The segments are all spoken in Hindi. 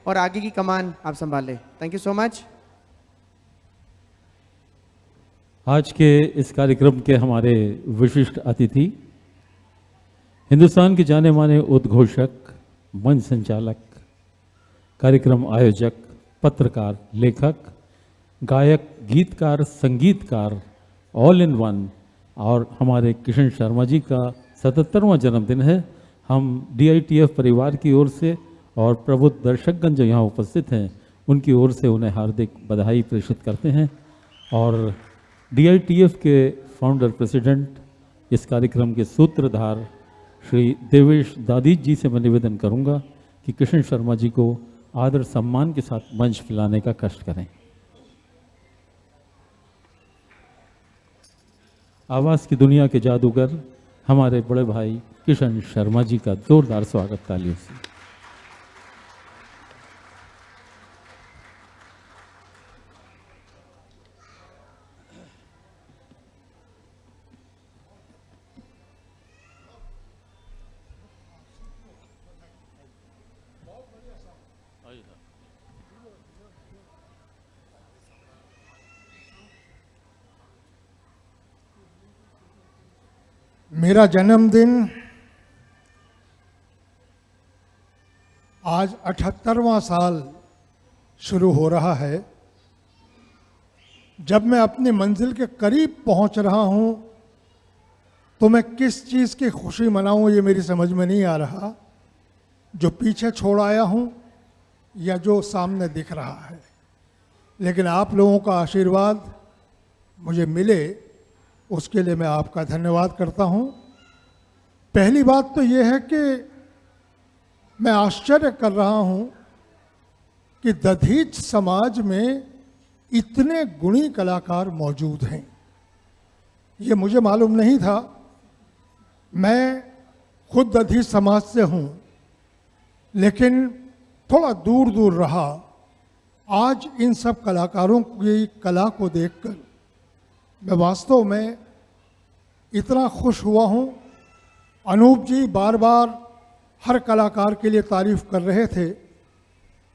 और आगे की कमान आप संभालें। Thank you so much. आज के इस कार्यक्रम के हमारे विशिष्ट अतिथि हिंदुस्तान के जाने माने उद्घोषक, मंच संचालक, कार्यक्रम आयोजक, पत्रकार, लेखक, गायक, गीतकार, संगीतकार, ऑल इन वन, और हमारे किशन शर्मा जी का 77वां जन्मदिन है। हम DITF परिवार की ओर से और प्रबुद्ध दर्शकगण जो यहाँ उपस्थित हैं उनकी ओर से उन्हें हार्दिक बधाई प्रेषित करते हैं। और DITF के फाउंडर प्रेसिडेंट, इस कार्यक्रम के सूत्रधार श्री देवेश दादी जी से मैं निवेदन करूंगा कि किशन शर्मा जी को आदर सम्मान के साथ मंच पिलाने का कष्ट करें। आवाज़ की दुनिया के जादूगर हमारे बड़े भाई किशन शर्मा जी का जोरदार स्वागत तालियों से। मेरा जन्मदिन आज 78वां साल शुरू हो रहा है। जब मैं अपनी मंजिल के करीब पहुंच रहा हूं तो मैं किस चीज़ की खुशी मनाऊं ये मेरी समझ में नहीं आ रहा। जो पीछे छोड़ आया हूं या जो सामने दिख रहा है, लेकिन आप लोगों का आशीर्वाद मुझे मिले उसके लिए मैं आपका धन्यवाद करता हूं। पहली बात तो ये है कि मैं आश्चर्य कर रहा हूं कि दधीच समाज में इतने गुणी कलाकार मौजूद हैं। ये मुझे मालूम नहीं था। मैं खुद दधीच समाज से हूं, लेकिन थोड़ा दूर दूर रहा। आज इन सब कलाकारों की कला को देखकर मैं वास्तव में इतना खुश हुआ हूँ। अनूप जी बार बार हर कलाकार के लिए तारीफ कर रहे थे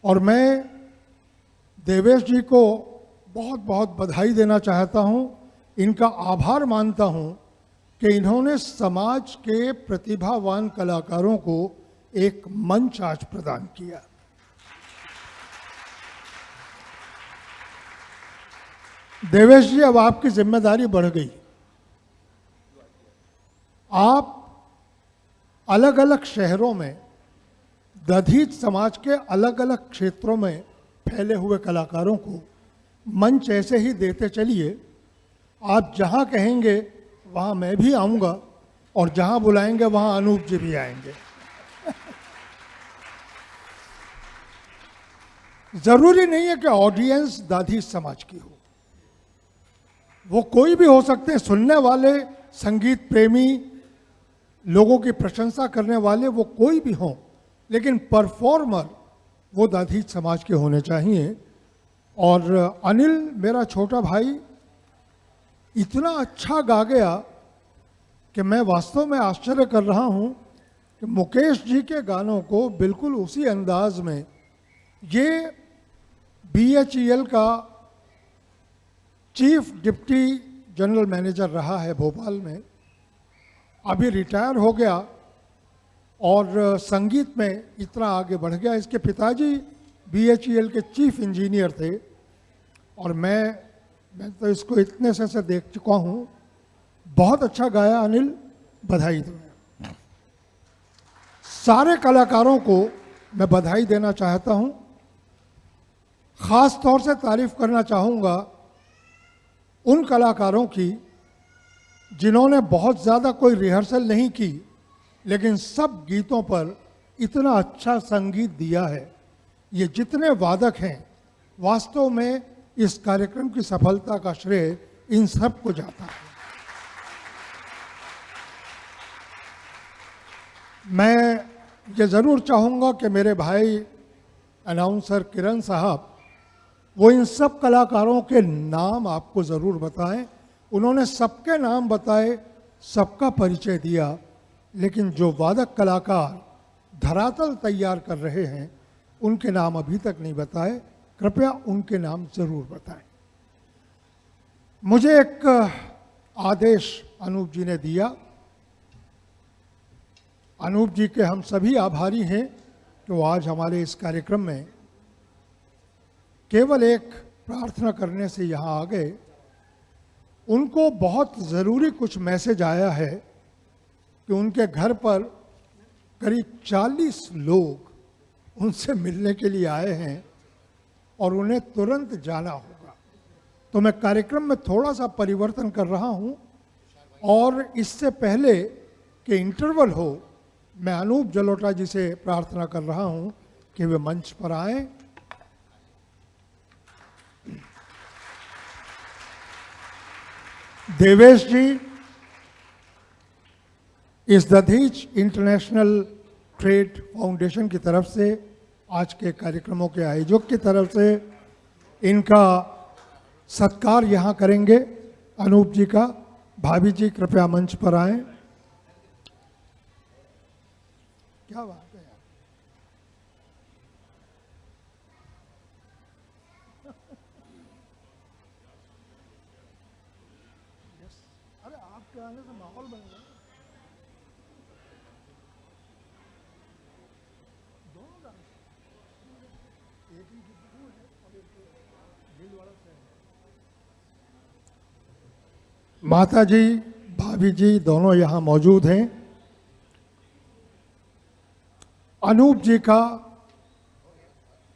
और मैं देवेश जी को बहुत बहुत बधाई देना चाहता हूँ। इनका आभार मानता हूँ कि इन्होंने समाज के प्रतिभावान कलाकारों को एक मंच आज प्रदान किया। देवेश जी, अब आपकी जिम्मेदारी बढ़ गई। आप अलग अलग शहरों में दधीच समाज के अलग अलग क्षेत्रों में फैले हुए कलाकारों को मंच ऐसे ही देते चलिए। आप जहां कहेंगे वहां मैं भी आऊंगा और जहां बुलाएंगे वहां अनूप जी भी आएंगे। जरूरी नहीं है कि ऑडियंस दधीच समाज की हो, वो कोई भी हो सकते हैं। सुनने वाले, संगीत प्रेमी, लोगों की प्रशंसा करने वाले, वो कोई भी हों, लेकिन परफॉर्मर वो दधीच समाज के होने चाहिए। और अनिल मेरा छोटा भाई इतना अच्छा गा गया कि मैं वास्तव में आश्चर्य कर रहा हूँ कि मुकेश जी के गानों को बिल्कुल उसी अंदाज में, ये BHEL का चीफ डिप्टी जनरल मैनेजर रहा है भोपाल में, अभी रिटायर हो गया और संगीत में इतना आगे बढ़ गया। इसके पिताजी BHEL के चीफ इंजीनियर थे और मैं तो इसको इतने से देख चुका हूँ। बहुत अच्छा गाया अनिल, बधाई दो। सारे कलाकारों को मैं बधाई देना चाहता हूँ। ख़ास तौर से तारीफ करना चाहूँगा उन कलाकारों की जिन्होंने बहुत ज़्यादा कोई रिहर्सल नहीं की, लेकिन सब गीतों पर इतना अच्छा संगीत दिया है। ये जितने वादक हैं, वास्तव में इस कार्यक्रम की सफलता का श्रेय इन सब को जाता है। मैं ये ज़रूर चाहूँगा कि मेरे भाई अनाउंसर किरण साहब वो इन सब कलाकारों के नाम आपको ज़रूर बताएं। उन्होंने सबके नाम बताए, सबका परिचय दिया, लेकिन जो वादक कलाकार धरातल तैयार कर रहे हैं उनके नाम अभी तक नहीं बताए, कृपया उनके नाम जरूर बताएं। मुझे एक आदेश अनूप जी ने दिया। अनूप जी के हम सभी आभारी हैं कि वो आज हमारे इस कार्यक्रम में केवल एक प्रार्थना करने से यहाँ आ गए। उनको बहुत ज़रूरी कुछ मैसेज आया है कि उनके घर पर करीब 40 लोग उनसे मिलने के लिए आए हैं और उन्हें तुरंत जाना होगा। तो मैं कार्यक्रम में थोड़ा सा परिवर्तन कर रहा हूं और इससे पहले कि इंटरवल हो, मैं अनूप जलोटा जी से प्रार्थना कर रहा हूं कि वे मंच पर आएं। देवेश जी इस दधीच इंटरनेशनल ट्रेड फाउंडेशन की तरफ से, आज के कार्यक्रमों के आयोजक की तरफ से इनका सत्कार यहाँ करेंगे अनूप जी का। भाभी जी कृपया मंच पर आएं। क्या बात है यार। अरे आपके आने से माहौल बन गया। माता जी, भाभी जी दोनों यहाँ मौजूद हैं। अनूप जी का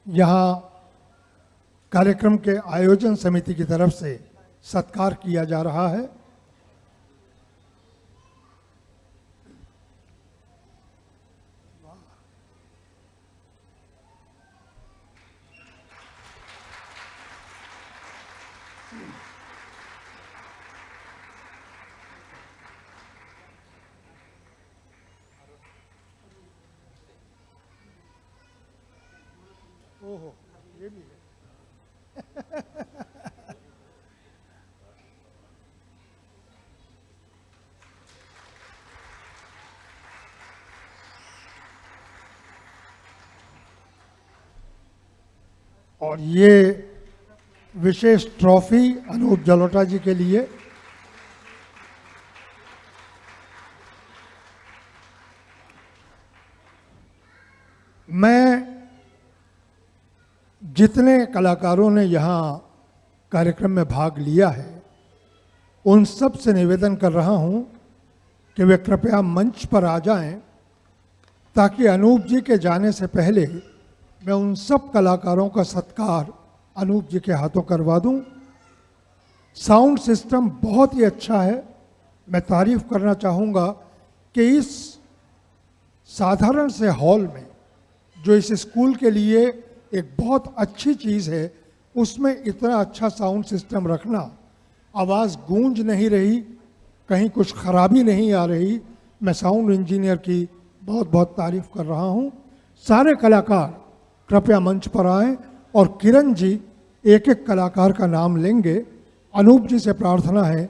यहाँ कार्यक्रम के आयोजन समिति की तरफ से सत्कार किया जा रहा है। ओहो, ये भी है। और ये विशेष ट्रॉफी अनूप जलोटा जी के लिए। मैं जितने कलाकारों ने यहाँ कार्यक्रम में भाग लिया है उन सब से निवेदन कर रहा हूँ कि वे कृपया मंच पर आ जाएं, ताकि अनूप जी के जाने से पहले मैं उन सब कलाकारों का सत्कार अनूप जी के हाथों करवा दूं। साउंड सिस्टम बहुत ही अच्छा है। मैं तारीफ करना चाहूँगा कि इस साधारण से हॉल में, जो इस स्कूल के लिए एक बहुत अच्छी चीज़ है, उसमें इतना अच्छा साउंड सिस्टम रखना, आवाज़ गूंज नहीं रही, कहीं कुछ खराबी नहीं आ रही। मैं साउंड इंजीनियर की बहुत बहुत तारीफ कर रहा हूँ। सारे कलाकार कृपया मंच पर आएं और किरण जी एक एक कलाकार का नाम लेंगे। अनूप जी से प्रार्थना है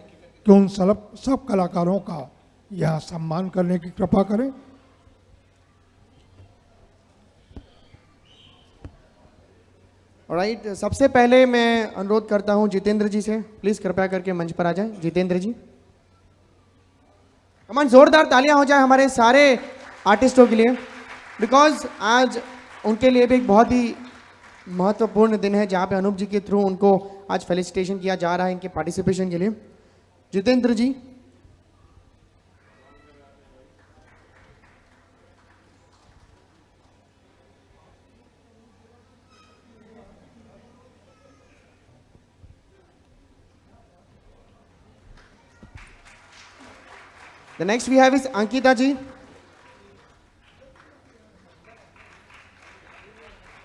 कि उन सब कलाकारों का यहाँ सम्मान करने की कृपा करें। ऑलराइट, सबसे पहले मैं अनुरोध करता हूं जितेंद्र जी से, प्लीज कृपया करके मंच पर आ जाएं। जितेंद्र जी, कमान जोरदार तालियां हो जाए हमारे सारे आर्टिस्टों के लिए, बिकॉज आज उनके लिए भी एक बहुत ही महत्वपूर्ण दिन है, जहां पे अनूप जी के थ्रू उनको आज फेलिसिटेशन किया जा रहा है इनके पार्टिसिपेशन के लिए। जितेंद्र जी, The next we have is Ankita जी।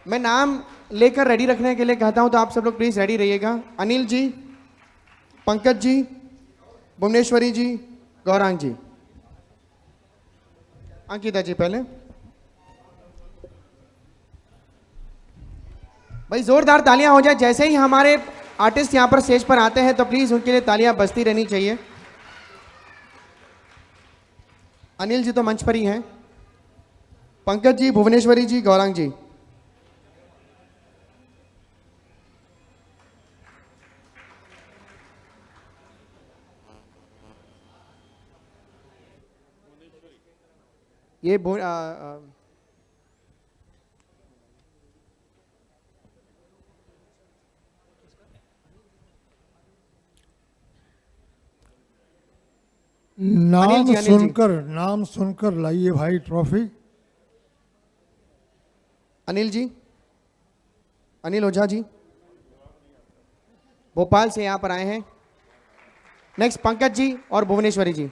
मैं नाम लेकर रेडी रखने के लिए कहता हूं, तो आप सब लोग प्लीज रेडी रहिएगा। अनिल जी, पंकज जी, भुवनेश्वरी जी, गौरांग जी। अंकिता जी पहले। भाई जोरदार तालियां हो जाए। जैसे ही हमारे आर्टिस्ट यहां पर स्टेज पर आते हैं तो प्लीज उनके लिए तालियां बजती रहनी चाहिए। अनिल जी तो मंच पर ही हैं। पंकज जी, भुवनेश्वरी जी, गौरांग जी। ये अनिल जी। नाम सुनकर लाइए भाई ट्रॉफी। अनिल जी, अनिल ओझा जी भोपाल से यहां पर आए हैं। नेक्स्ट पंकज जी और भुवनेश्वरी जी।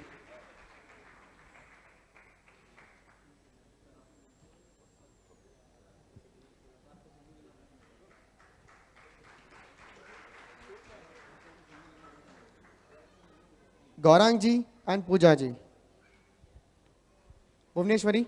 गौरांग जी एंड पूजा जी। भुवनेश्वरी।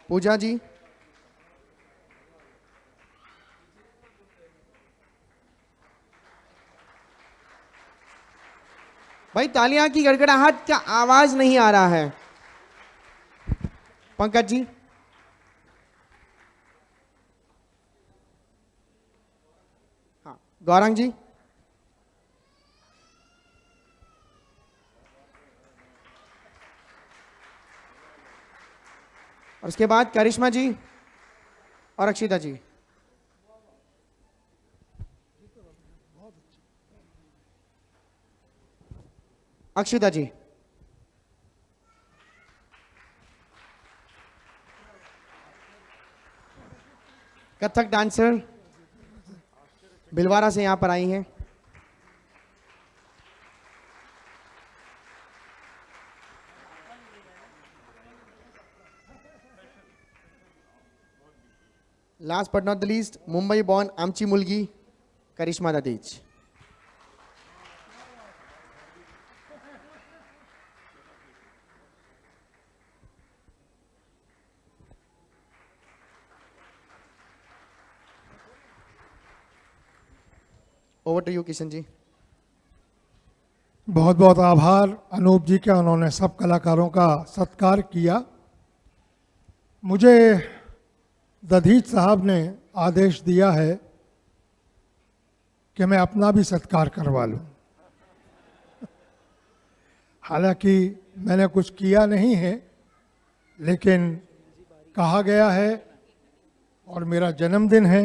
पूजा जी। भाई तालियां की गड़गड़ाहट का आवाज नहीं आ रहा है। पंकज जी। हाँ, गौरांग जी। और उसके बाद करिश्मा जी और अक्षिता जी। अक्षिता जी। कथक डांसर भिलवाड़ा से यहां पर आई हैं। Last but not the least Mumbai born आमची मुलगी करिश्मा ददेज। Over to you Kishan ji. बहुत बहुत आभार अनूप जी का, उन्होंने सब कलाकारों का सत्कार किया। मुझे दधीच साहब ने आदेश दिया है कि मैं अपना भी सत्कार करवा लूं। हालांकि मैंने कुछ किया नहीं है, लेकिन कहा गया है और मेरा जन्मदिन है।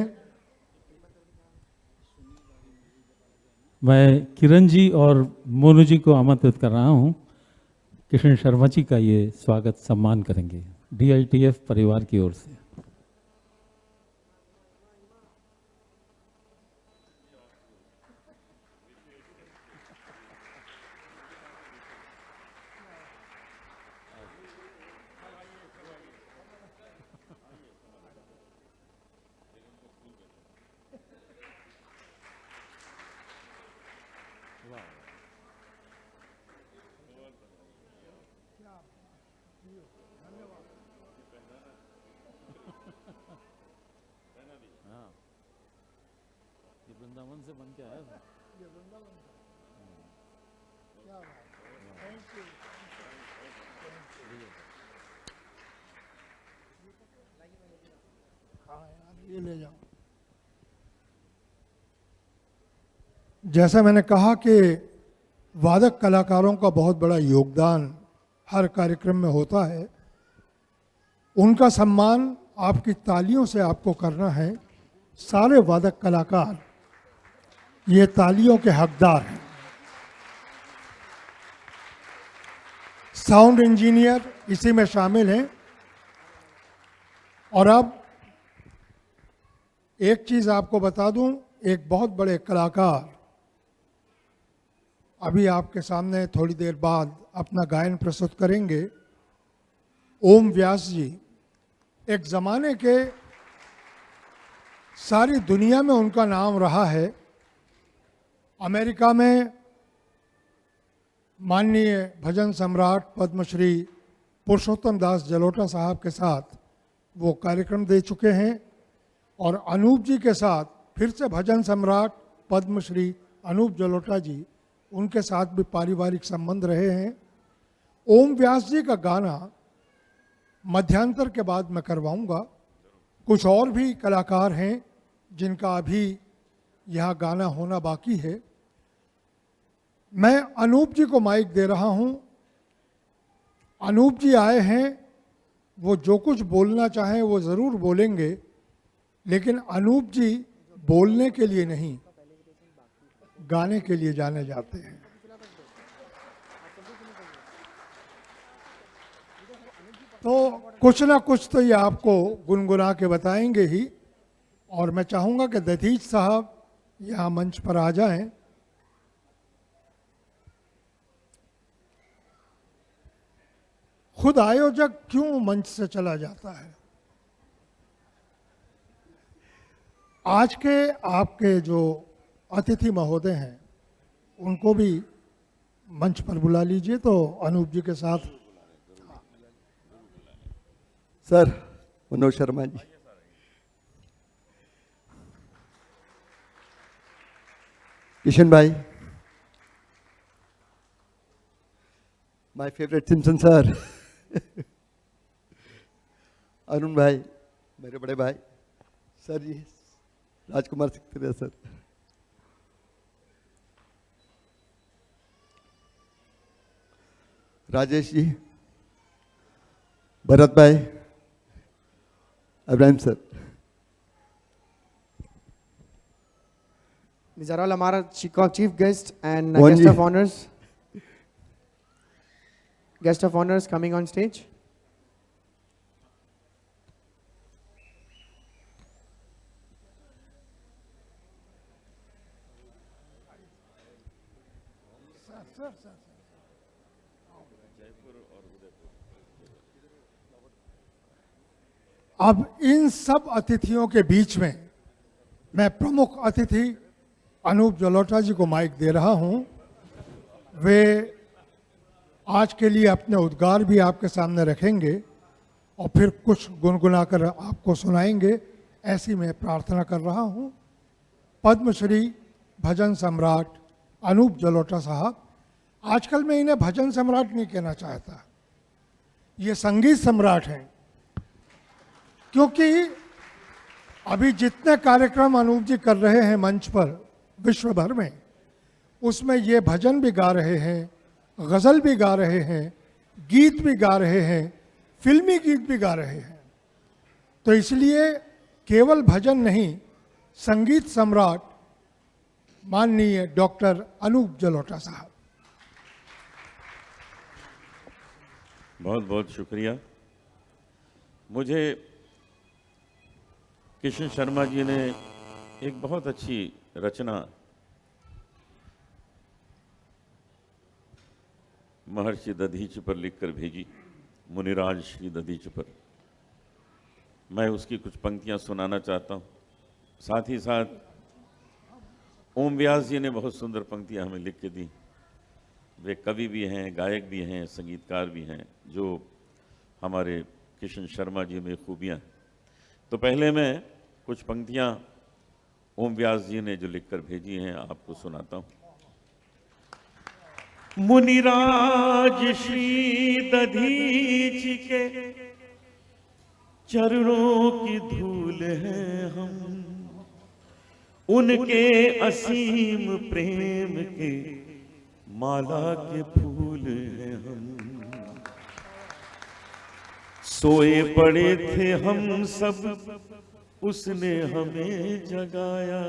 मैं किरण जी और मोनू जी को आमंत्रित कर रहा हूं। किशन शर्मा जी का ये स्वागत सम्मान करेंगे DITF परिवार की ओर से। वृंदावन से बन के आया था। ये ले जाओ। जैसा मैंने कहा कि वादक कलाकारों का बहुत बड़ा योगदान हर कार्यक्रम में होता है। उनका सम्मान आपकी तालियों से आपको करना है। सारे वादक कलाकार ये तालियों के हकदार हैं। साउंड इंजीनियर इसी में शामिल हैं। और अब एक चीज आपको बता दूं, एक बहुत बड़े कलाकार अभी आपके सामने थोड़ी देर बाद अपना गायन प्रस्तुत करेंगे। ओम व्यास जी, एक जमाने के सारी दुनिया में उनका नाम रहा है। अमेरिका में माननीय भजन सम्राट पद्मश्री पुरुषोत्तम दास जलोटा साहब के साथ वो कार्यक्रम दे चुके हैं। और अनूप जी के साथ फिर से भजन सम्राट पद्मश्री अनूप जलोटा जी, उनके साथ भी पारिवारिक संबंध रहे हैं। ओम व्यास जी का गाना मध्यांतर के बाद मैं करवाऊंगा। कुछ और भी कलाकार हैं जिनका अभी यहाँ गाना होना बाकी है। मैं अनूप जी को माइक दे रहा हूँ। अनूप जी आए हैं, वो जो कुछ बोलना चाहें वो ज़रूर बोलेंगे, लेकिन अनूप जी बोलने के लिए नहीं, गाने के लिए जाने जाते हैं। तो कुछ ना कुछ तो ये आपको गुनगुना के बताएंगे ही। और मैं चाहूँगा कि दधीच साहब यहाँ मंच पर आ जाएं। खुद आयोजक क्यों मंच से चला जाता है? आज के आपके जो अतिथि महोदय हैं उनको भी मंच पर बुला लीजिए। तो अनूप जी के साथ सर मनोज शर्मा जी, किशन भाई, my favourite Simpson sir, Arun भाई, मेरे बड़े भाई सर जी, राजकुमार सिकतरिया सर, राजेश जी, भरत भाई, Ibrahim sir, These are all हमारा chief guest and Mohan guest ji. of honors. Guest of honors coming on stage. अब इन सब अतिथियों के बीच में मैं प्रमुख अतिथि अनूप जलोटा जी को माइक दे रहा हूं। वे आज के लिए अपने उद्गार भी आपके सामने रखेंगे और फिर कुछ गुनगुना कर आपको सुनाएंगे, ऐसी मैं प्रार्थना कर रहा हूं। पद्मश्री भजन सम्राट अनूप जलोटा साहब, आजकल मैं इन्हें भजन सम्राट नहीं कहना चाहता, ये संगीत सम्राट हैं, क्योंकि अभी जितने कार्यक्रम अनूप जी कर रहे हैं मंच पर विश्व भर में, उसमें ये भजन भी गा रहे हैं, गज़ल भी गा रहे हैं, गीत भी गा रहे हैं, फिल्मी गीत भी गा रहे हैं। तो इसलिए केवल भजन नहीं, संगीत सम्राट माननीय डॉक्टर अनूप जलोटा साहब। बहुत बहुत शुक्रिया। मुझे किशन शर्मा जी ने एक बहुत अच्छी रचना महर्षि दधीच पर लिखकर भेजी, मुनिराज श्री दधीच पर। मैं उसकी कुछ पंक्तियां सुनाना चाहता हूं। साथ ही साथ ओम व्यास जी ने बहुत सुंदर पंक्तियां हमें लिख के दी। वे कवि भी हैं, गायक भी हैं, संगीतकार भी हैं, जो हमारे किशन शर्मा जी में खूबियां हैं। तो पहले मैं कुछ पंक्तियां ओम व्यास जी ने जो लिखकर भेजी हैं आपको सुनाता हूं। मुनिराज श्री दधीच के चरणों की धूल है हम, उनके असीम प्रेम के माला के फूल हैं हम। सोए पड़े थे हम सब, उसने हमें जगाया,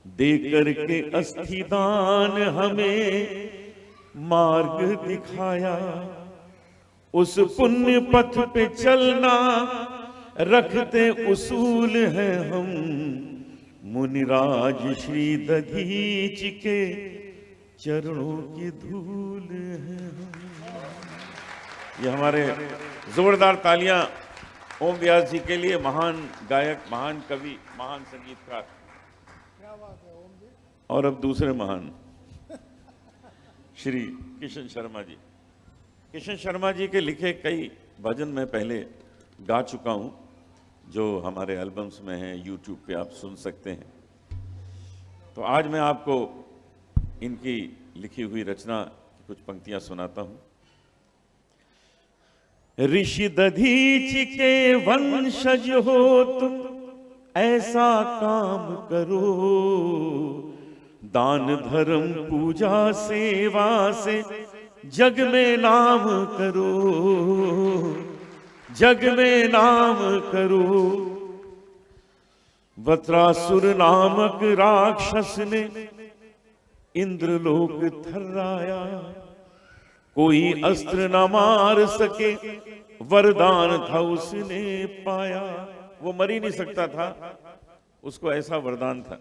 देकर के अस्थिदान हमें मार्ग दिखाया। उस पुण्य पथ पे चलना रखते उसूल हैं हम, मुनिराज श्री दधीच के चरणों की धूल है हम। ये हमारे जोरदार तालियां ओम व्यास जी के लिए, महान गायक, महान कवि, महान संगीतकार। और अब दूसरे महान श्री किशन शर्मा जी। किशन शर्मा जी के लिखे कई भजन मैं पहले गा चुका हूं, जो हमारे एल्बम्स में हैं, यूट्यूब पे आप सुन सकते हैं। तो आज मैं आपको इनकी लिखी हुई रचना की कुछ पंक्तियां सुनाता हूं। ऋषि दधीच के वंशज हो तुम, ऐसा काम करो, दान धर्म पूजा सेवा से जग में नाम करो, जग में नाम करो। वत्रासुर नामक राक्षस ने इंद्रलोक थर्राया, कोई अस्त्र न मार सके, वरदान था उसने पाया। वो मर ही नहीं सकता था, उसको ऐसा वरदान था।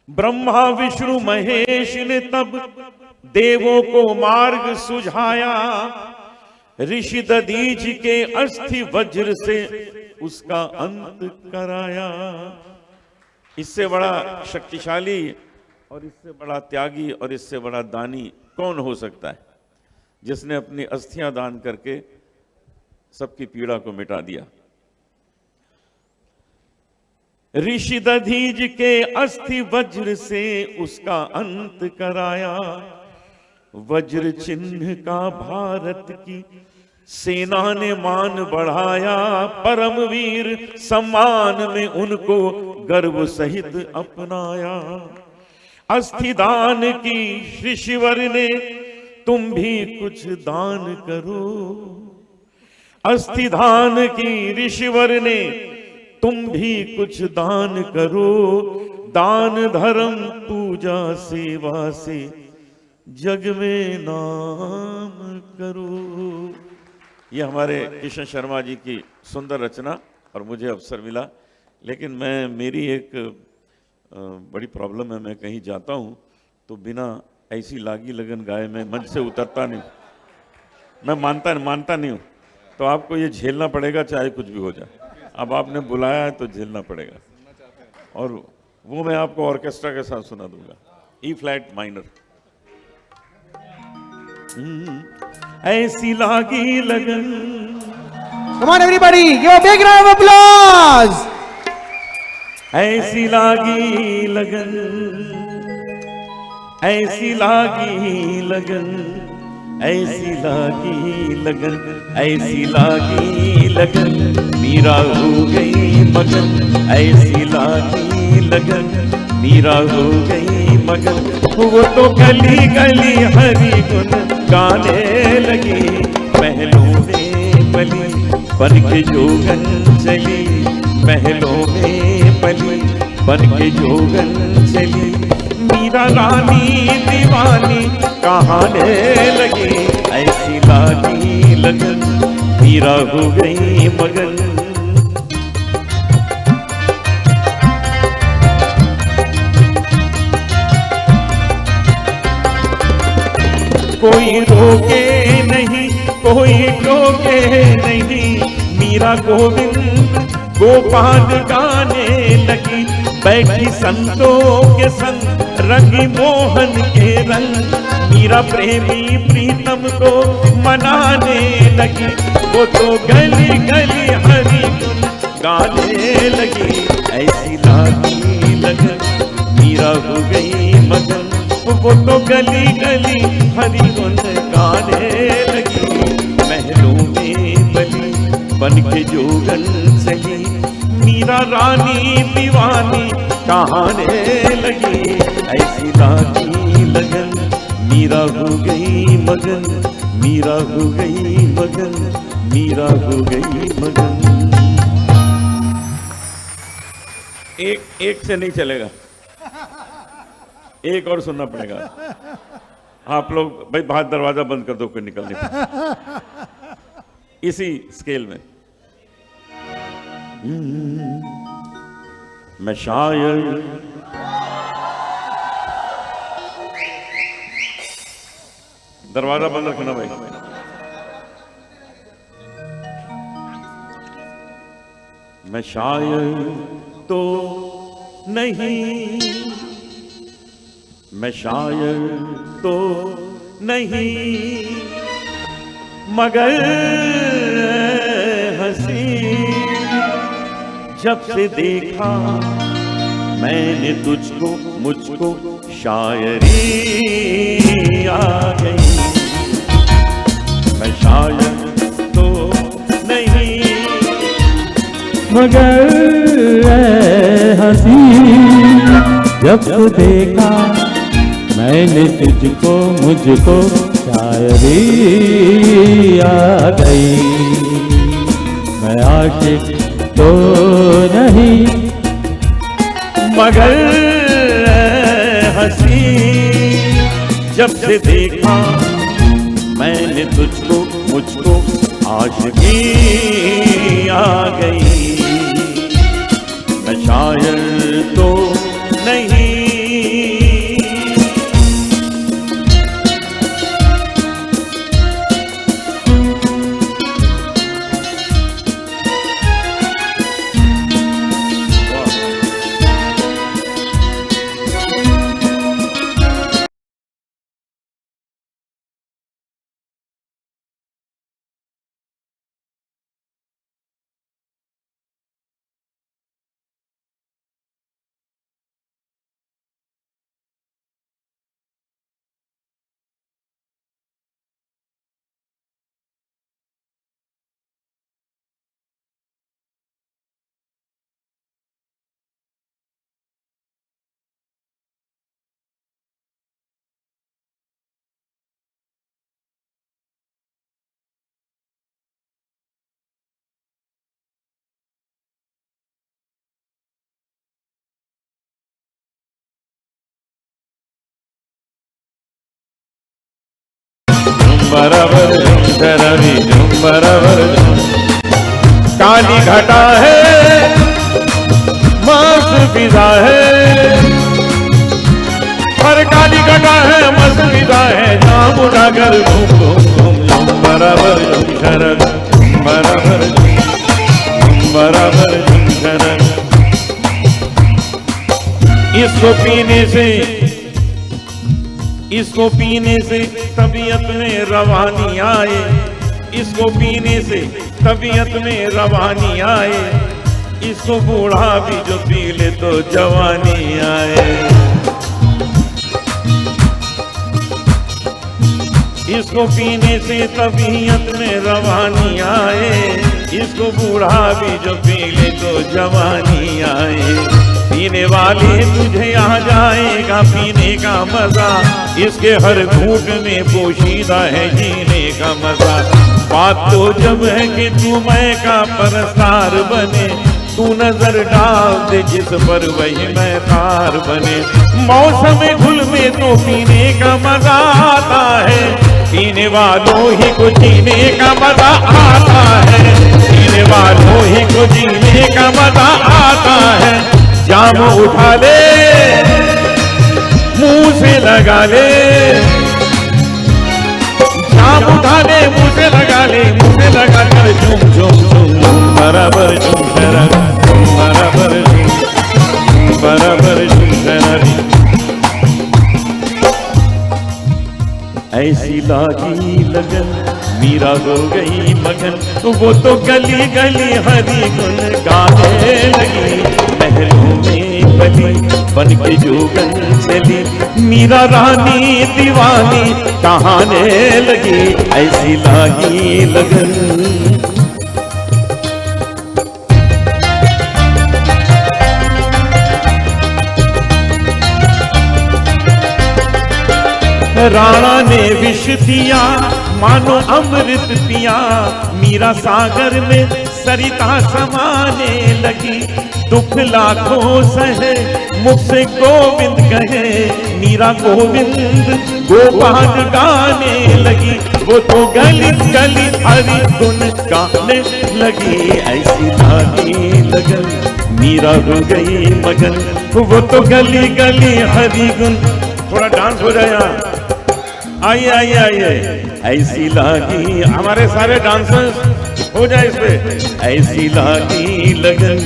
ब्रह्मा विष्णु महेश ने तब देवों को मार्ग सुझाया, ऋषि दधीच के अस्थि वज्र से उसका अंत कराया। इससे बड़ा शक्तिशाली और इससे बड़ा त्यागी और इससे बड़ा दानी कौन हो सकता है, जिसने अपनी अस्थियां दान करके सबकी पीड़ा को मिटा दिया। ऋषि दधीच के अस्थि वज्र से उसका अंत कराया, वज्र चिन्ह का भारत की सेना ने मान बढ़ाया, परम वीर सम्मान में उनको गर्व सहित अपनाया। अस्थि दान की ऋषिवर ने तुम भी कुछ दान करो, अस्थि दान की ऋषिवर ने तुम भी कुछ दान करो, दान धर्म पूजा सेवा से जग में नाम करो। ये हमारे किशन शर्मा जी की सुंदर रचना और मुझे अवसर मिला, लेकिन मेरी एक बड़ी प्रॉब्लम है, मैं कहीं जाता हूँ तो बिना ऐसी लागी लगन गाए मैं मंच से उतरता नहीं, मैं मानता नहीं हूँ। तो आपको ये झेलना पड़ेगा चाहे कुछ भी हो जाए। अब आपने बुलाया है तो झेलना पड़ेगा, और वो मैं आपको ऑर्केस्ट्रा के साथ सुना दूंगा, ई फ्लैट माइनर। ऐसी लागी लगन। Come on everybody, give a big round of applause. ऐसी लागी लगन, ऐसी लागी लगन, ऐसी लागी लगन, ऐसी लागी लगन, मीरा हो गई मगन, ऐसी लागी लगन, मीरा हो गई मगन। वो तो गली गली हरि गुण गाने लगी, महलों में पली बन के जोगन चली, महलों में पली बन के जोगन चली। मीरा रानी दीवानी कहाने लगी, ऐसी लागी लगन, मीरा हो गई मगन। कोई रोके नहीं, कोई टोके नहीं, मीरा गोविंद गोपाल गाने लगी, बैठी संतों के संग रंगी मोहन के रंग, मीरा प्रेमी प्रीतम को मनाने लगी। वो तो गली गली हरि गुण गाने लगी, ऐसी लागी लगन, मीरा हो गई मगन। वो तो गली गली हरि गुण गाने लगी, महलों में बली बन के जोगन चली। मीरा रानी दीवानी कहाने लगी, ऐसी लागी लगन, मीरा हो गई मगन, मीरा हो गई मगन, मीरा हो गई मगन। एक से नहीं चलेगा, एक और सुनना पड़ेगा। आप लोग भाई बाहर दरवाजा बंद कर दो, कोई निकल नहीं, इसी स्केल में। मैं शायर दरवाजा बंद रखना भाई। मैं शायर तो नहीं, मैं शायर तो नहीं, मगर हंसी जब से देखा मैंने तुझको, मुझको शायरी आ गई। मैं शायर तो मगर ऐ हंसी जब से देखा मैंने तुझको मुझको शायरी आ गई। मैं आशिक तो नहीं मगर ऐ हंसी जब से देखा मैंने तुझको मुझको आशिकी आ गई। मैं शायर तो नहीं बराबर रवि बराबर काली घटा है मस्त फिजा है पर काली घटा है मस्त फिजा है जाम उठाकर घूम घूम घूम बराबर शरण बराबर बराबर शरण। इसको पीने से तबीयत में रवानी आए। इसको पीने से तबीयत में रवानी आए। इसको बूढ़ा भी जो पी ले तो जवानी आए। इसको पीने से तबीयत में रवानी आए। इसको बूढ़ा भी जो पी ले तो जवानी आए। पीने वाले तुझे आ जाएगा पीने का मजा। इसके हर घूंट में पोशीदा है जीने का मजा। बात तो जब है कि तू मैं का परस्तार बने। तू नजर डाल दे जिस पर वही मैं तार बने। मौसम घुल में तो पीने का मजा आता है। पीने वालों ही को जीने का मजा आता है। पीने वालों ही को जीने का मजा आता है। जाम उठा ले मुंह से लगा ले। जाम उठा ले मुंह से लगा ले। मुंह से लगा कर झूम झूम झूम बराबर झूम शरण बराबर बराबर झूम शरण। ऐसी लागी लगन मीरा हो गई मगन। वो तो गली गली हरी गुन गाने लगी। महलों में बली बन के जोगन चली। मीरा रानी दीवानी कहाने लगी। ऐसी लागी लगन। राणा ने विष दिया मानो अमृत पिया। मीरा सागर में सरिता समाने लगी। दुख लाखों सहे मुख से गोविंद कहे। मीरा गोविंद गोपाल गाने लगी। वो तो गली गली हरि गुण गाने लगी। ऐसी लागी लगन मीरा हो गई मगन। वो तो गली गली हरि गुण। थोड़ा डांस हो जाए। आइए आइए आइए। ऐसी लागी हमारे सारे डांसर्स हो जाए इस पे। ऐसी लागी लगन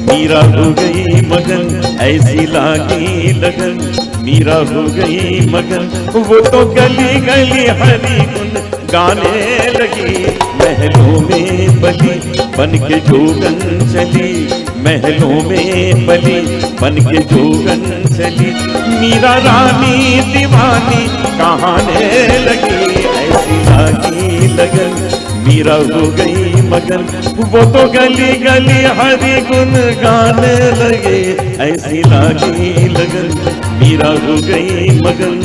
मीरा हो गई मगन। ऐसी लागी लगन मीरा हो गई मगन। वो तो गली गली हरि गुण गाने लगी। महलों में बली बन के जोगन चली। महलों में बली बन के जोगन चली। मीरा रानी दीवानी कहाने लगी। ऐसी लागी लगन मीरा हो गई मगन। वो तो गली गली हरि गुन गाने लगे, ऐसी लागी लगन, मीरा हो गई मगन।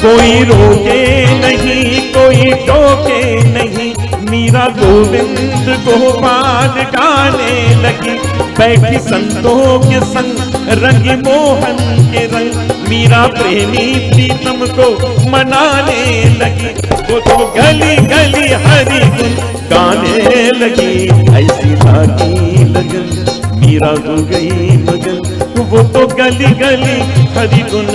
कोई रोके नहीं, कोई टोके नहीं, मीरा गोविंद गोपाल गाने लगी। बैठी संतों के संग रंगी मोहन के रंग, मीरा प्रेमी प्रीतम को मनाने लगी। वो तो गली गली हरि गुन गाने लगी, ऐसी लागी लगन, मीरा हो गई मगन। वो तो गली गली हरि गुन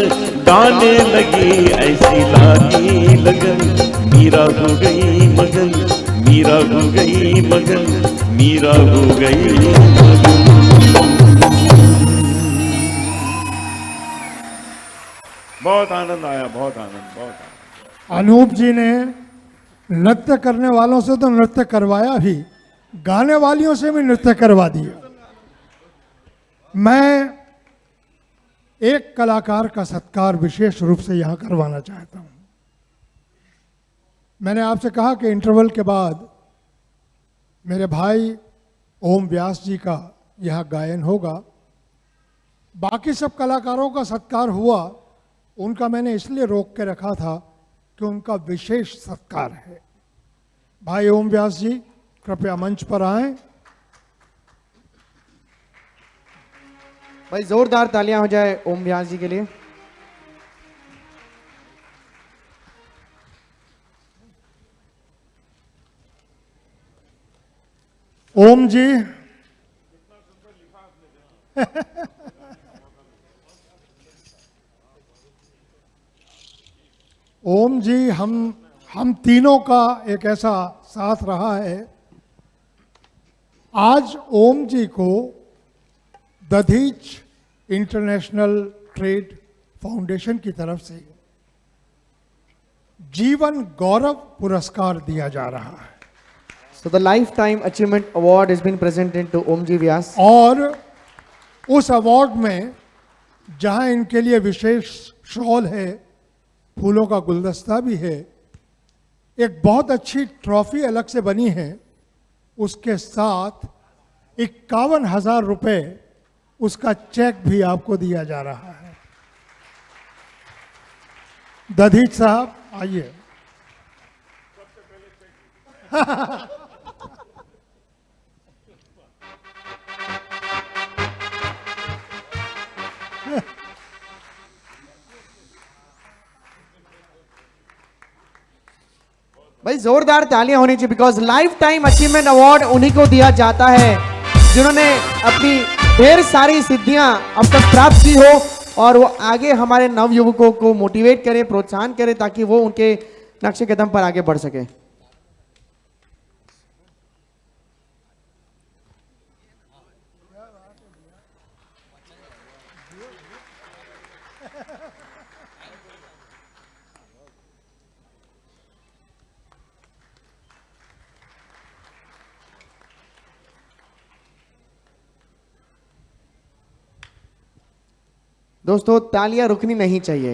गाने लगी, ऐसी लागी लगन, मीरा हो गई मगन, मीरा हो गई मगन, मीरा हो गई मगन। बहुत आनंद आया, बहुत आनंद, बहुत आनंद। अनूप जी ने नृत्य करने वालों से तो नृत्य करवाया भी, गाने वालियों से भी नृत्य करवा दिया। मैं एक कलाकार का सत्कार विशेष रूप से यहाँ करवाना चाहता हूँ। मैंने आपसे कहा कि इंटरवल के बाद मेरे भाई ओम व्यास जी का यहाँ गायन होगा। बाकी सब कलाकारों का सत्कार हुआ, उनका मैंने इसलिए रोक के रखा था कि उनका विशेष सत्कार है। भाई ओम व्यास जी कृपया मंच पर आएं। भाई जोरदार तालियां हो जाए ओम व्यास जी के लिए। ओम जी ओम जी हम तीनों का एक ऐसा साथ रहा है। आज ओम जी को दधीच इंटरनेशनल ट्रेड फाउंडेशन की तरफ से जीवन गौरव पुरस्कार दिया जा रहा है। So the lifetime achievement award has been presented to Om Ji Vyas. और उस अवार्ड में जहां इनके लिए विशेष शॉल है, फूलों का गुलदस्ता भी है, एक बहुत अच्छी ट्रॉफी अलग से बनी है, उसके साथ 51,000 रुपए उसका चेक भी आपको दिया जा रहा है। दधीच साहब आइए। भाई जोरदार तालियां होनी चाहिए, because life time achievement award उन्हीं को दिया जाता है जिन्होंने अपनी ढेर सारी सिद्धियां अब तक प्राप्त की हो और वो आगे हमारे नवयुवकों को मोटिवेट करे, प्रोत्साहन करे, ताकि वो उनके नक्शे कदम पर आगे बढ़ सके। दोस्तों तालियां रुकनी नहीं चाहिए।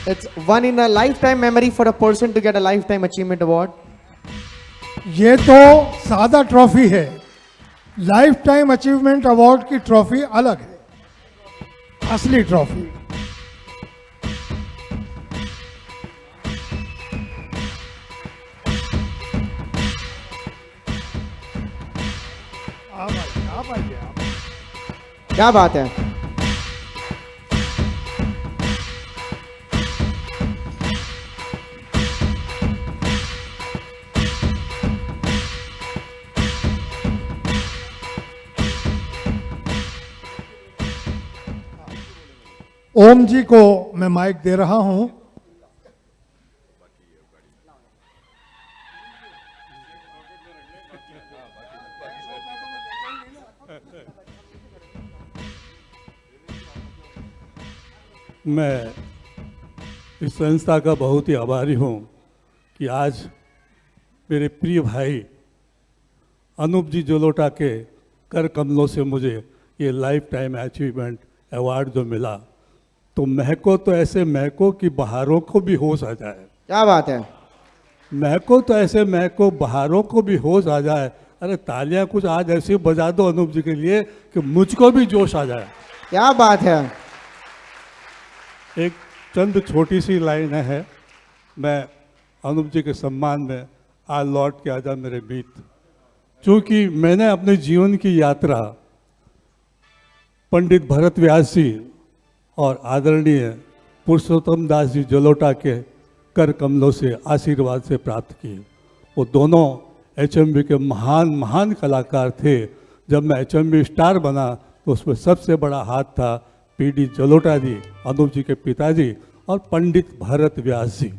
It's one in a lifetime memory for a person to get a lifetime achievement award. ये तो सादा ट्रॉफी है, लाइफ टाइम अचीवमेंट अवार्ड की ट्रॉफी अलग है, असली ट्रॉफी। आप आइए। क्या बात है। ओम जी को मैं माइक दे रहा हूं। मैं इस संस्था का बहुत ही आभारी हूँ कि आज मेरे प्रिय भाई अनूप जी जलोटा के कर कमलों से मुझे ये लाइफ टाइम अचीवमेंट अवार्ड जो मिला, तो महको तो ऐसे महको कि बहारों को भी होश आ जाए। क्या बात है। महको तो ऐसे महको बहारों को भी होश आ जाए। अरे तालियां कुछ आज ऐसी बजा दो अनूप जी के लिए कि मुझको भी जोश आ जाए। क्या बात है। एक चंद छोटी सी लाइन है, मैं अनूप जी के सम्मान में आज लौट के आजा मेरे मीत। चूँकि मैंने अपने जीवन की यात्रा पंडित भरत व्यास जी और आदरणीय पुरुषोत्तम दास जी जलोटा के कर कमलों से आशीर्वाद से प्राप्त की। वो दोनों HMV के महान महान कलाकार थे। जब मैं HMV स्टार बना तो उसमें सबसे बड़ा हाथ था PD जलोटा जी, अनूप जी के पिताजी, और पंडित भरत व्यास जी।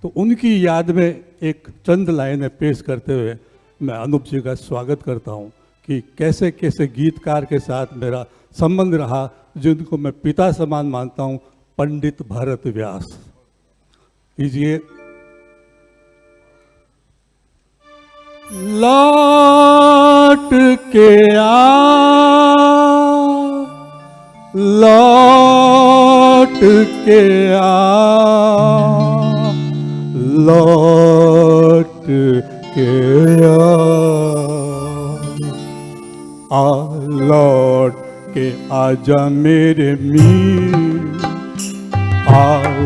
तो उनकी याद में एक चंद लाइनें पेश करते हुए मैं अनूप जी का स्वागत करता हूँ कि कैसे कैसे गीतकार के साथ मेरा संबंध रहा, जिनको मैं पिता समान मानता हूँ, पंडित भरत व्यास। लीजिए। लौट के लौट के लौट के लौट के आजा मेरे मीत,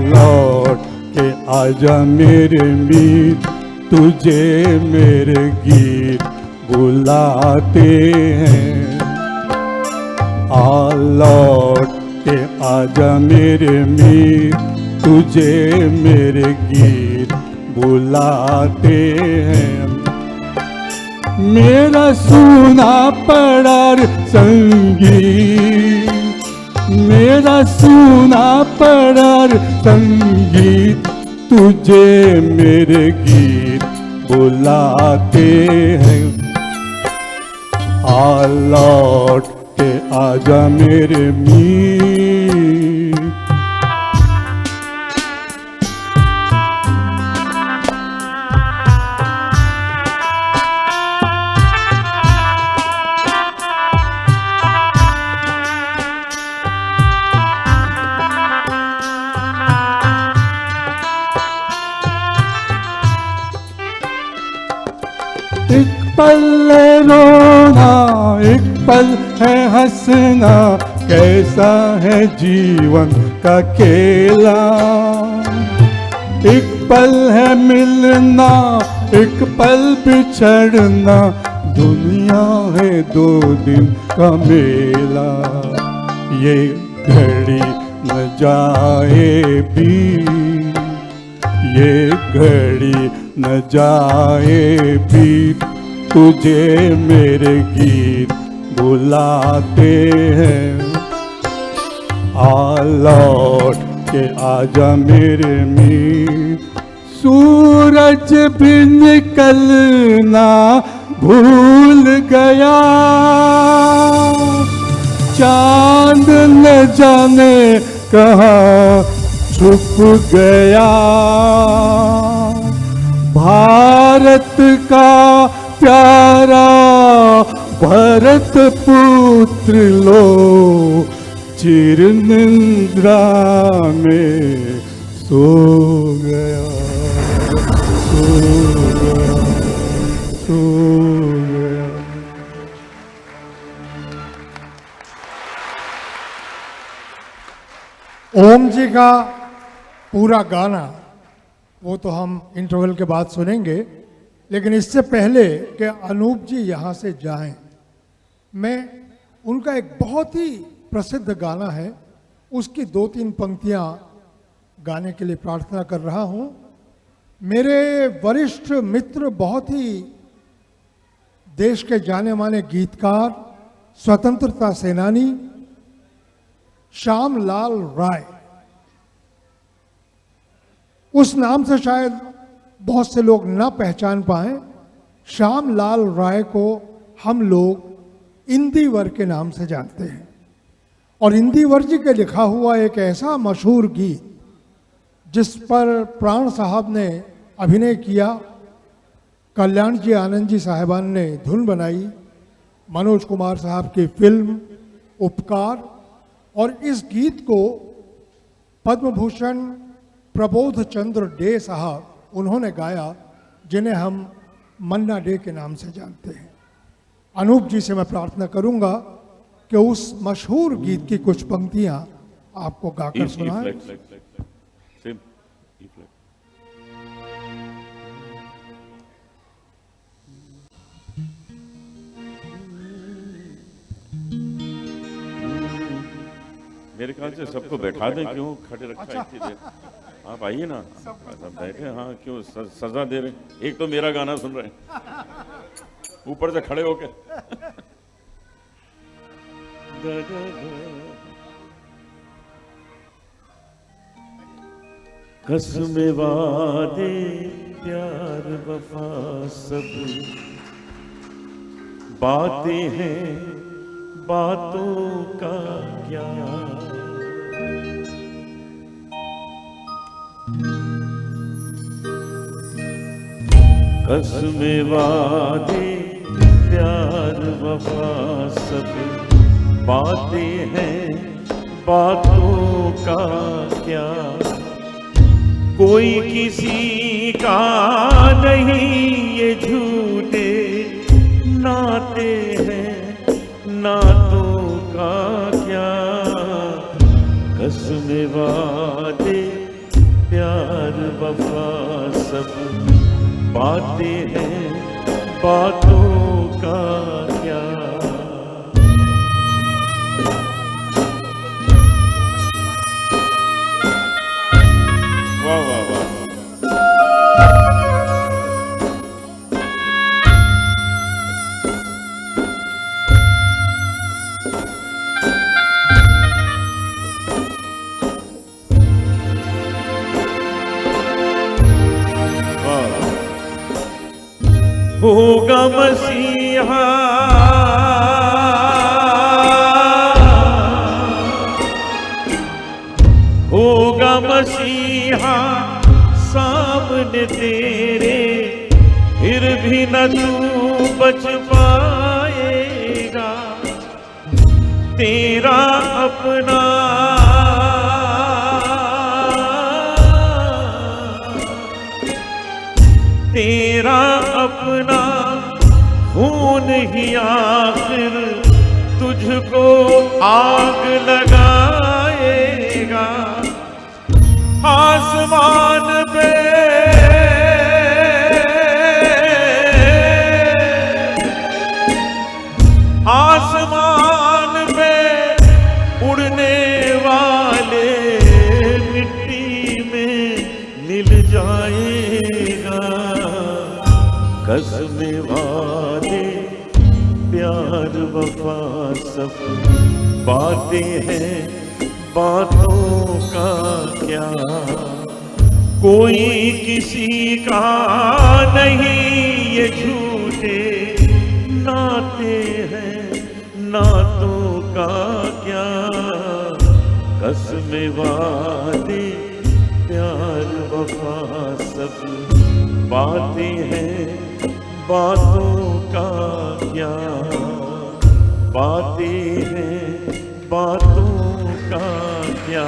लौट के आजा मेरे मीत, तुझे मेरे गीत बुलाते हैं। लौट के आजा मेरे मीत, तुझे मेरे गीत बुलाते हैं। मेरा सुना पड़ा संगीत, मेरा सुना पड़ा संगीत, तुझे मेरे गीत बुलाते हैं। लौट के आजा मेरे मीत। एक पल रोना, एक पल है हंसना, कैसा है जीवन का खेला। एक पल है मिलना, एक पल बिछड़ना, दुनिया है 2 दिन का मेला। ये घड़ी न जाए बीत, ये घड़ी न जाए बीत, तुझे मेरे गीत बुलाते हैं। लौट के आजा मेरे मीत। सूरज भी निकलना भूल गया, चांद न जाने कहाँ छुप गया। भारत का प्यारा भरत पुत्र लो, चिर निंद्रा में सो गया, सो गया, सो गया। ओम जी का पूरा गाना वो तो हम इंटरवल के बाद सुनेंगे, लेकिन इससे पहले कि अनूप जी यहाँ से जाएं, मैं उनका एक बहुत ही प्रसिद्ध गाना है उसकी 2-3 पंक्तियाँ गाने के लिए प्रार्थना कर रहा हूँ। मेरे वरिष्ठ मित्र, बहुत ही देश के जाने माने गीतकार, स्वतंत्रता सेनानी श्यामलाल राय, उस नाम से शायद बहुत से लोग ना पहचान पाएं। श्यामलाल राय को हम लोग इंदिवर के नाम से जानते हैं, और इंदिवर जी के लिखा हुआ एक ऐसा मशहूर गीत जिस पर प्राण साहब ने अभिनय किया, कल्याण जी आनंद जी साहिबान ने धुन बनाई, मनोज कुमार साहब की फिल्म उपकार, और इस गीत को पद्म भूषण प्रबोध चंद्र डे साहब उन्होंने गाया, जिन्हें हम मन्ना डे के नाम से जानते हैं। अनूप जी से मैं प्रार्थना करूंगा कि उस मशहूर गीत की कुछ पंक्तियां आपको गाकर सुनाएं। सेम ई फ्लैट। मेरे ख्याल से सबको बैठा दें, क्यों खड़े रखा है इतनी देर? आप आइए ना, सब बैठे। हाँ, क्यों सजा दे रहे? एक तो मेरा गाना सुन रहे हैं, ऊपर से खड़े होके। कसमें वादे प्यार वफा सब बातें हैं, बातों का क्या? कसमें वादे प्यार वफा सब बातें हैं, बातों का क्या? कोई किसी का नहीं ये झूठे नाते हैं, नातों का क्या? कसमें वादे प्यार वफा सब बातें हैं, बातों का क्या? वाह वाह वाह। होगा मसीहा होगा मसीहा सामने तेरे, फिर भी न तू बच पाएगा। तेरा अपना तेरा अपना खून ही आखिर तुझको आग लगाएगा। आसमान पे आसमान पे उड़ने वाले मिट्टी में मिल जाएगा। कसमें वादे प्यार वफा सब बातें हैं, बातों का क्या? कोई किसी का नहीं ये झूठे नाते हैं, नातों का क्या? कसमें वादे प्यार वफा सब बातें हैं, बातों का क्या? बातें हैं, बातों का क्या?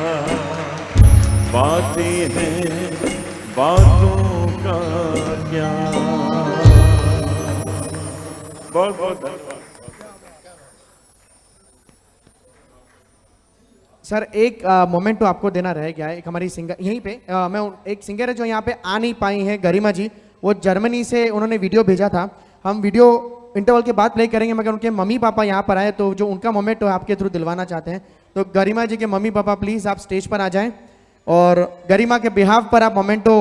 बातें हैं, बातों का क्या? बहुत बहुत धन्यवाद। सर एक मोमेंट तो आपको देना रह गया है। एक हमारी सिंगर यहीं पे एक सिंगर है जो यहाँ पे आ नहीं पाई है, गरिमा जी। वो जर्मनी से उन्होंने वीडियो भेजा था, हम वीडियो इंटरवल के बाद प्ले करेंगे, मगर उनके मम्मी पापा यहाँ पर आए तो जो उनका मोमेंट तो आपके थ्रू दिलवाना चाहते हैं। तो गरिमा जी के मम्मी पापा प्लीज़ आप स्टेज पर आ जाएं और गरिमा के बिहाफ पर आप मोमेंटो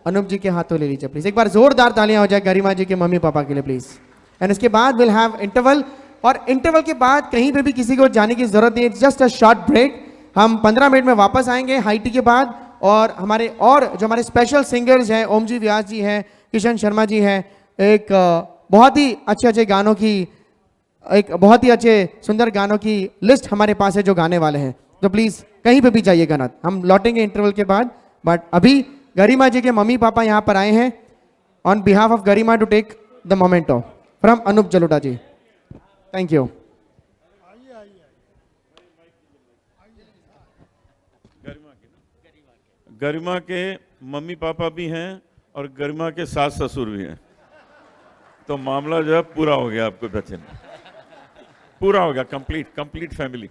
अनूप जी के हाथों ले लीजिए प्लीज़। एक बार जोरदार तालियां हो जाए गरिमा जी के मम्मी पापा के लिए प्लीज़। एंड इसके बाद विल हैव इंटरवल, और इंटरवल के बाद कहीं पे भी किसी को जाने की जरूरत नहीं है, जस्ट अ शॉर्ट ब्रेक। हम 15 मिनट में वापस आएंगे हाई टी के बाद, और जो हमारे स्पेशल सिंगर्स हैं, ओम जी व्यास जी हैं, किशन शर्मा जी हैं, एक बहुत ही अच्छे गानों की, एक बहुत ही अच्छे सुंदर गानों की लिस्ट हमारे पास है जो गाने वाले हैं। तो प्लीज़ कहीं पे भी जाइएगा ना, हम लौटेंगे इंटरवल के बाद। बट अभी गरिमा जी के मम्मी पापा यहाँ पर आए हैं, on behalf of Garima to take the memento from Anup Jalota ji. Thank you. गरिमा के मम्मी पापा भी हैं और गरिमा के सास ससुर भी हैं, तो मामला जो है पूरा हो गया, आपको बचन पूरा हो गया, कंप्लीट फैमिली।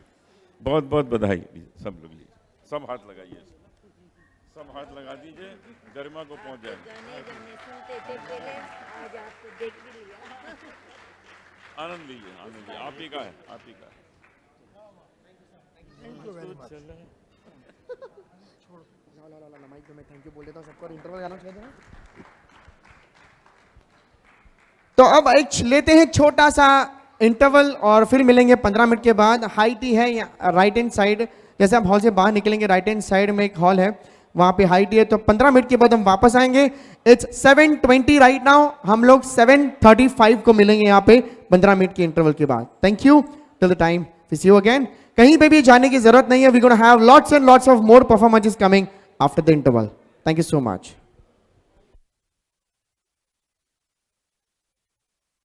बहुत बहुत बधाई सब लोग, लीजिए सब हाथ लगाइए, सब हाथ लगा दीजिए, गरिमा को पहुंच जाएगा। सुनते थे पहले, आज आपको देख भी लिया। आनंद लीजिए, आप ही का है, आप ही का है। थैंक यू बोल देता हूं सबको, इंटरवल गाना चाहिए था। तो अब एक लेते हैं छोटा सा इंटरवल और फिर मिलेंगे 15 मिनट के बाद। हाई टी है राइट हैंड साइड, जैसे आप हॉल से बाहर निकलेंगे राइट हैंड साइड में एक हॉल है, वहां पे हाई टी है। तो 15 मिनट के बाद हम वापस आएंगे। इट्स 7:20 राइट नाउ, हम लोग 7:35 को मिलेंगे यहाँ पे 15 मिनट के इंटरवल के बाद। Thank you till the time, see you again. कहीं पे भी जाने की जरूरत नहीं है, we gonna have lots and lots of more performances coming after the interval. Thank you so much.